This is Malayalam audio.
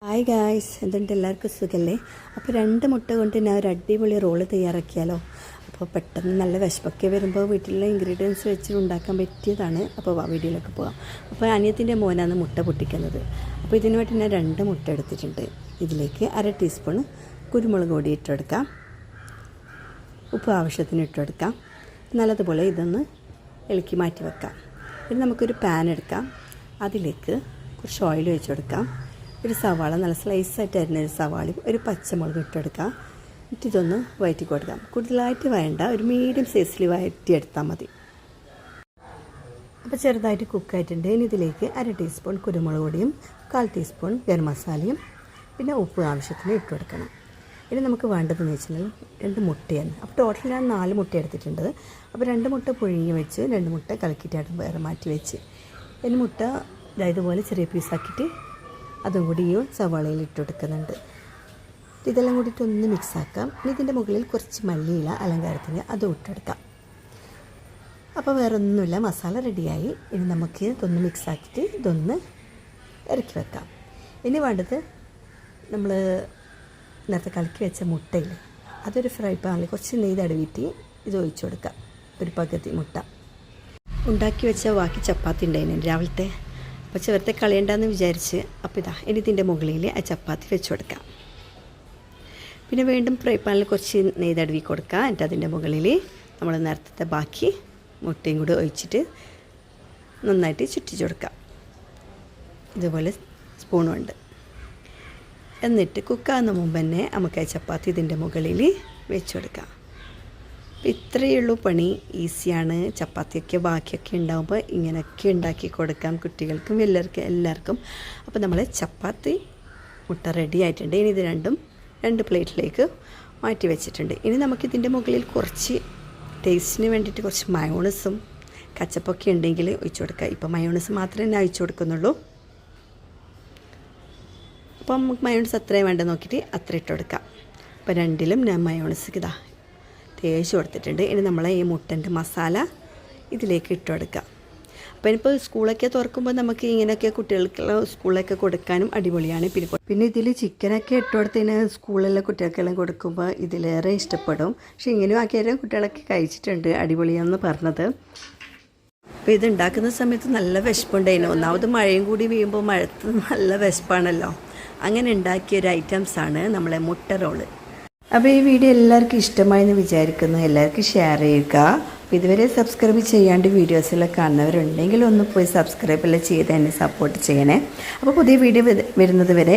ഹായ് ഗായ്സ്, എന്തുണ്ട് എല്ലാവർക്കും സുഖമല്ലേ? അപ്പോൾ 2 മുട്ട കൊണ്ട് ഞാൻ ഒരു അടിപൊളി റോള് തയ്യാറാക്കിയാലോ. അപ്പോൾ പെട്ടെന്ന് നല്ല വിശപ്പൊക്കെ വരുമ്പോൾ വീട്ടിലുള്ള ഇൻഗ്രീഡിയൻസ് വെച്ച് ഉണ്ടാക്കാൻ പറ്റിയതാണ്. അപ്പോൾ വീഡിയോയിലൊക്കെ പോകാം. അപ്പോൾ അനിയത്തിൻ്റെ മോനാണ് മുട്ട പൊട്ടിക്കുന്നത്. അപ്പോൾ ഇതിന് വേണ്ടി ഞാൻ 2 മുട്ട എടുത്തിട്ടുണ്ട്. ഇതിലേക്ക് 1/2 ടീസ്പൂൺ കുരുമുളക് പൊടി ഇട്ടെടുക്കാം. ഉപ്പ് ആവശ്യത്തിന് ഇട്ടെടുക്കാം. നല്ലതുപോലെ ഇതൊന്ന് ഇളക്കി മാറ്റി വെക്കാം. ഇനി നമുക്കൊരു പാൻ എടുക്കാം. അതിലേക്ക് കുറച്ച് ഓയിൽ ഒഴിച്ച് കൊടുക്കാം. ഒരു സവാള, നല്ല സ്ലൈസായിട്ട് അരിഞ്ഞൊരു സവാളയും ഒരു പച്ചമുളക് ഇട്ടെടുക്കാം. എന്നിട്ട് ഇതൊന്ന് വഴറ്റി കൊടുക്കാം. കൂടുതലായിട്ട് വേണ്ട, ഒരു മീഡിയം സൈസിൽ വഴറ്റിയെടുത്താൽ മതി. അപ്പോൾ ചെറുതായിട്ട് കുക്കായിട്ടുണ്ട്. ഇനി ഇതിലേക്ക് 1/2 ടീസ്പൂൺ കുരുമുളക് പൊടിയും 1/4 ടീസ്പൂൺ ഗരം മസാലയും പിന്നെ ഉപ്പ് ആവശ്യത്തിന് ഇട്ട് കൊടുക്കണം. ഇനി നമുക്ക് വേണ്ടതെന്ന് വെച്ചാൽ 2 മുട്ടയാണ്. അപ്പോൾ ടോട്ടൽ ഞാൻ 4 മുട്ട എടുത്തിട്ടുണ്ട്. അപ്പോൾ 2 മുട്ട പുഴുങ്ങി വെച്ച് 2 മുട്ട കലക്കിയിട്ടായിട്ട് വേറെ മാറ്റി വെച്ച്, ഇനി മുട്ട ഇതുപോലെ ചെറിയ പീസാക്കിയിട്ട് അതും കൂടി ഈ സവാളയിൽ ഇട്ട് കൊടുക്കുന്നുണ്ട്. ഇതെല്ലാം കൂടിയിട്ട് ഒന്ന് മിക്സാക്കാം. ഇനി ഇതിൻ്റെ മുകളിൽ കുറച്ച് മല്ലിയില അലങ്കാരത്തിന് അതും ഇട്ടെടുക്കാം. അപ്പോൾ വേറെ ഒന്നുമില്ല, മസാല റെഡിയായി. ഇനി നമുക്ക് ഇതൊന്ന് മിക്സാക്കിയിട്ട് ഇതൊന്ന് ഇറക്കി വെക്കാം. ഇനി വേണ്ടത് നമ്മൾ നേരത്തെ കലക്കി വെച്ച മുട്ടയിൽ അതൊരു ഫ്രൈ പാനിൽ കുറച്ച് നെയ്യ് തടവിയിട്ട് ഇത് ഒഴിച്ചു കൊടുക്കാം. ഒരു പകുതി മുട്ട. ഉണ്ടാക്കി വെച്ച ബാക്കി ചപ്പാത്തി ഉണ്ടായിരുന്നു രാവിലത്തെ, അപ്പോൾ ചേർത്ത് കളയണ്ടെന്ന് വിചാരിച്ച്. അപ്പോൾ ഇനി ഇതിൻ്റെ മുകളിൽ ആ ചപ്പാത്തി വെച്ച് കൊടുക്കാം. പിന്നെ വീണ്ടും ഫ്രൈ പാനിൽ കുറച്ച് നെയ്യ് തടവി കൊടുക്കുക. എന്നിട്ട് അതിൻ്റെ മുകളിൽ നമ്മൾ നേരത്തെ ബാക്കി മുട്ടയും കൂടി ഒഴിച്ചിട്ട് നന്നായിട്ട് ചുറ്റിച്ച് കൊടുക്കാം. ഇതുപോലെ സ്പൂണുണ്ട്. എന്നിട്ട് കുക്കാകുന്ന മുമ്പ് തന്നെ നമുക്ക് ആ ചപ്പാത്തി ഇതിൻ്റെ മുകളിൽ വെച്ച് കൊടുക്കാം. ഇത്രയേ ഉള്ളൂ പണി, ഈസിയാണ്. ചപ്പാത്തിയൊക്കെ ബാക്കിയൊക്കെ ഉണ്ടാകുമ്പോൾ ഇങ്ങനെയൊക്കെ ഉണ്ടാക്കി കൊടുക്കാം കുട്ടികൾക്കും എല്ലാവർക്കും. അപ്പോൾ നമ്മൾ ചപ്പാത്തി മുട്ട റെഡി ആയിട്ടുണ്ട്. ഇനി ഇത് രണ്ടും 2 പ്ലേറ്റിലേക്ക് മാറ്റി വെച്ചിട്ടുണ്ട്. ഇനി നമുക്കിതിൻ്റെ മുകളിൽ കുറച്ച് ടേസ്റ്റിന് വേണ്ടിയിട്ട് കുറച്ച് മയോണൈസും കച്ചപ്പൊക്കെ ഉണ്ടെങ്കിൽ ഒഴിച്ചു കൊടുക്കുക. ഇപ്പോൾ മയോണൈസ് മാത്രമേ ഞാൻ ഒഴിച്ചു കൊടുക്കുന്നുള്ളൂ. അപ്പോൾ നമുക്ക് മയോണൈസ് അത്രയും വേണ്ട നോക്കിയിട്ട് അത്ര ഇട്ട് കൊടുക്കാം. അപ്പോൾ 2ലും ഞാൻ മയോണൈസ് തേച്ച് കൊടുത്തിട്ടുണ്ട്. ഇനി നമ്മൾ ഈ മുട്ടൻ്റെ മസാല ഇതിലേക്ക് ഇട്ട് കൊടുക്കാം. അപ്പോൾ ഇനിയിപ്പോൾ സ്കൂളൊക്കെ തുറക്കുമ്പോൾ നമുക്ക് ഇങ്ങനെയൊക്കെ കുട്ടികൾക്ക് സ്കൂളിലൊക്കെ കൊടുക്കാനും അടിപൊളിയാണ്. പിന്നെ ഇതിൽ ചിക്കനൊക്കെ ഇട്ട് കൊടുത്തതിന് സ്കൂളിലെ കുട്ടികൾക്കെല്ലാം കൊടുക്കുമ്പോൾ ഇതിലേറെ ഇഷ്ടപ്പെടും. പക്ഷേ ഇങ്ങനെയും ആക്കിയാലും കുട്ടികളൊക്കെ കഴിച്ചിട്ടുണ്ട്, അടിപൊളിയാണെന്ന് പറഞ്ഞത്. അപ്പോൾ ഇത് ഉണ്ടാക്കുന്ന സമയത്ത് നല്ല വിശപ്പുണ്ടായിരുന്നു. ഒന്നാമത് മഴയും കൂടി വീഴുമ്പോൾ മഴത്ത് നല്ല വിശപ്പാണല്ലോ. അങ്ങനെ ഉണ്ടാക്കിയൊരു ഐറ്റംസാണ് നമ്മളെ മുട്ട റോള്. അപ്പോൾ ഈ വീഡിയോ എല്ലാവർക്കും ഇഷ്ടമായെന്ന് വിചാരിക്കുന്നു. എല്ലാവർക്കും ഷെയർ ചെയ്യുക. അപ്പോൾ ഇതുവരെ സബ്സ്ക്രൈബ് ചെയ്യാണ്ട് വീഡിയോസെല്ലാം കാണുന്നവരുണ്ടെങ്കിൽ ഒന്ന് പോയി സബ്സ്ക്രൈബ് എല്ലാം ചെയ്ത് എന്നെ സപ്പോർട്ട് ചെയ്യണേ. അപ്പോൾ പുതിയ വീഡിയോ വരുന്നത് വരെ